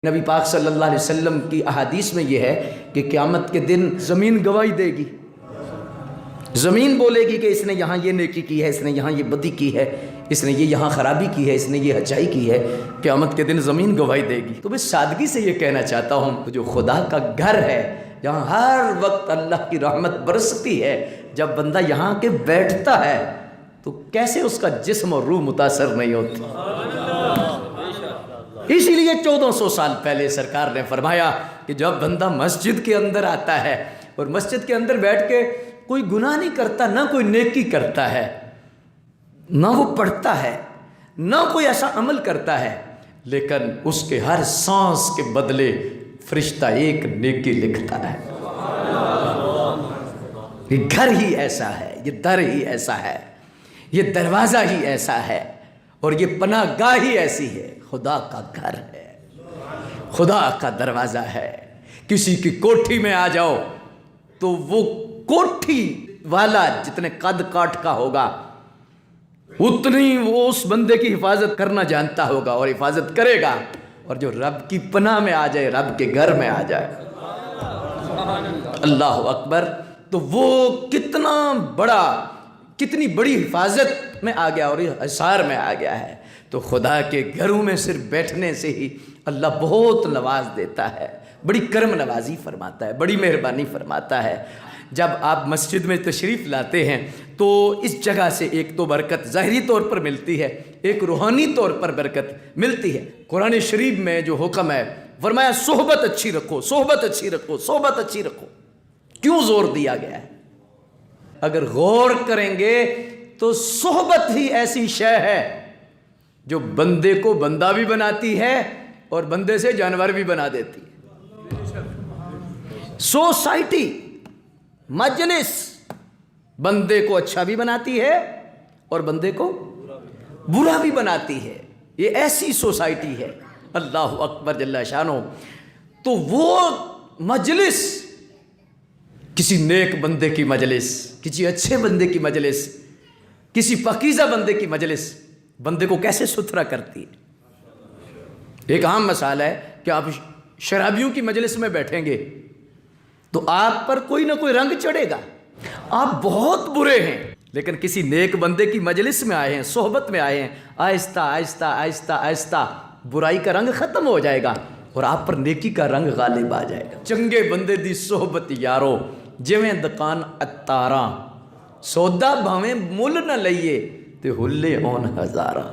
نبی پاک صلی اللہ علیہ وسلم کی احادیث میں یہ ہے کہ قیامت کے دن زمین گواہی دے گی، زمین بولے گی کہ اس نے یہاں یہ نیکی کی ہے، اس نے یہاں یہ بدی کی ہے، اس نے یہ یہاں خرابی کی ہے، اس نے یہ اچھائی کی ہے۔ قیامت کے دن زمین گواہی دے گی۔ تو میں سادگی سے یہ کہنا چاہتا ہوں کہ جو خدا کا گھر ہے جہاں ہر وقت اللہ کی رحمت برستی ہے، جب بندہ یہاں کے بیٹھتا ہے تو کیسے اس کا جسم اور روح متاثر نہیں ہوتی۔ اسی لیے 1400 سال پہلے سرکار نے فرمایا کہ جب بندہ مسجد کے اندر آتا ہے اور مسجد کے اندر بیٹھ کے کوئی گناہ نہیں کرتا، نہ کوئی نیکی کرتا ہے، نہ وہ پڑھتا ہے، نہ کوئی ایسا عمل کرتا ہے، لیکن اس کے ہر سانس کے بدلے فرشتہ ایک نیکی لکھتا ہے۔ یہ گھر ہی ایسا ہے، یہ در ہی ایسا ہے، یہ دروازہ ہی ایسا ہے، اور یہ پناہ گاہ ہی ایسی ہے۔ خدا کا گھر ہے، خدا کا دروازہ ہے۔ کسی کی کوٹھی میں آ جاؤ تو وہ کوٹھی والا جتنے قد کاٹ کا ہوگا اتنی وہ اس بندے کی حفاظت کرنا جانتا ہوگا اور حفاظت کرے گا، اور جو رب کی پناہ میں آ جائے، رب کے گھر میں آ جائے، اللہ اکبر، تو وہ کتنی بڑی حفاظت میں آ گیا اور حصار میں آ گیا ہے۔ تو خدا کے گھروں میں صرف بیٹھنے سے ہی اللہ بہت نواز دیتا ہے، بڑی کرم نوازی فرماتا ہے، بڑی مہربانی فرماتا ہے۔ جب آپ مسجد میں تشریف لاتے ہیں تو اس جگہ سے ایک تو برکت ظاہری طور پر ملتی ہے، ایک روحانی طور پر برکت ملتی ہے۔ قرآن شریف میں جو حکم ہے فرمایا صحبت اچھی رکھو، صحبت اچھی رکھو، صحبت اچھی رکھو۔ کیوں زور دیا گیا ہے؟ اگر غور کریں گے تو صحبت ہی ایسی شے ہے جو بندے کو بندہ بھی بناتی ہے اور بندے سے جانور بھی بنا دیتی ہے۔ سوسائٹی، مجلس بندے کو اچھا بھی بناتی ہے اور بندے کو برا بھی بناتی ہے۔ یہ ایسی سوسائٹی ہے، اللہ اکبر جل شانہ۔ تو وہ مجلس، کسی نیک بندے کی مجلس، کسی اچھے بندے کی مجلس، کسی پاکیزہ بندے کی مجلس بندے کو کیسے ستھرا کرتی ہے۔ ایک عام مثال ہے کہ آپ شرابیوں کی مجلس میں بیٹھیں گے تو آپ پر کوئی نہ کوئی رنگ چڑھے گا، آپ بہت برے ہیں، لیکن کسی نیک بندے کی مجلس میں آئے ہیں، صحبت میں آئے ہیں، آہستہ آہستہ آہستہ آہستہ برائی کا رنگ ختم ہو جائے گا اور آپ پر نیکی کا رنگ غالب آ جائے گا۔ چنگے بندے دی صحبت یارو جویں دکان اتاراں، سودا بھاویں مل نہ لئیے تے ہلے اون ہزاراں۔